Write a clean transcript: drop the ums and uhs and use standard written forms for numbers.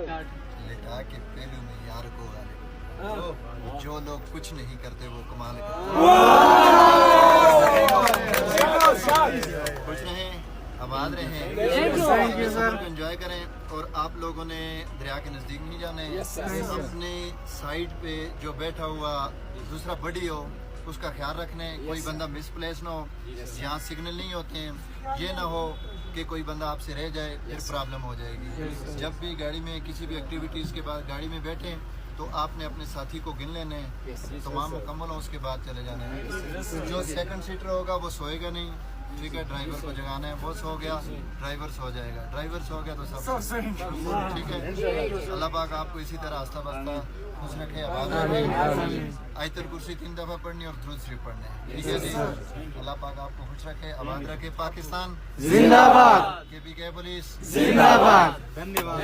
लिटा के पहलू में यार को गालिब, जो लोग कुछ नहीं करते वो कमाल करते। खुश रहें, आबाद रहें, एंजॉय करें। और आप लोगों ने दरिया के नज़दीक नहीं जाना है। अपने साइड पे जो बैठा हुआ दूसरा बड़ी हो उसका ख्याल रखना है। कोई बंदा मिसप्लेस ना हो, यहाँ सिग्नल नहीं होते हैं। ये ना हो कि कोई बंदा आपसे रह जाए, फिर प्रॉब्लम हो जाएगी। जब भी गाड़ी में किसी भी एक्टिविटीज़ के बाद गाड़ी में बैठें तो आपने अपने साथी को गिन लेना है, तमाम मुकम्मल हो उसके बाद चले जाना है। जो सेकंड सीटर होगा वो सोएगा नहीं, ठीक है। ड्राइवर को जगाना है, वो सो गया ड्राइवर सो जाएगा, ड्राइवर सो गया तो सब ठीक है। अल्लाह पाक आपको इसी तरह आस्ता बस्ता खुश रखे, आबाद रखे। आयतुल कुर्सी 3 दफ़ा पढ़नी और दुरूद शरीफ पढ़ने, ठीक है जी। अल्लाह पाक आपको खुश रखे, आबाद रखे। पाकिस्तान जिंदाबाद, KPK पुलिस जिंदाबाद। धन्यवाद।